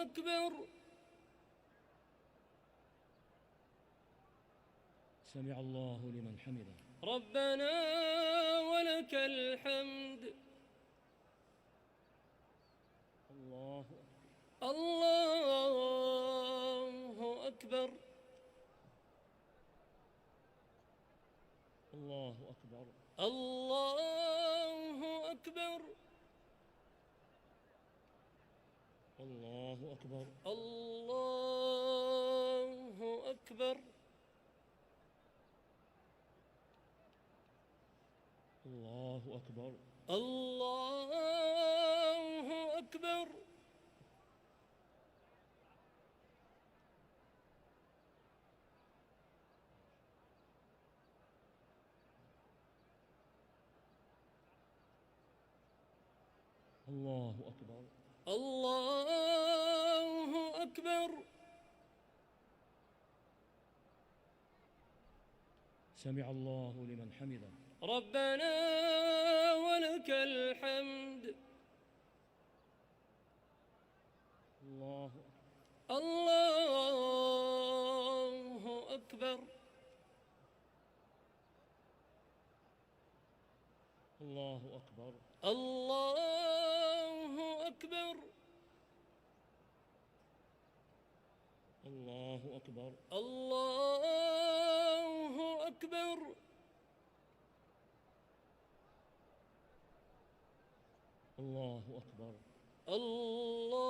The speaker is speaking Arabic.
أكبر. سمع الله لمن حمده. ربنا ولك الحمد. الله الله أكبر. الله أكبر. الله أكبر. الله أكبر. الله أكبر. الله أكبر. الله أكبر. الله أكبر. الله أكبر. سمع الله لمن حمده. ربنا ولك الحمد. الله الله أكبر. الله أكبر. الله أكبر. الله أكبر. الله أكبر. الله أكبر. الله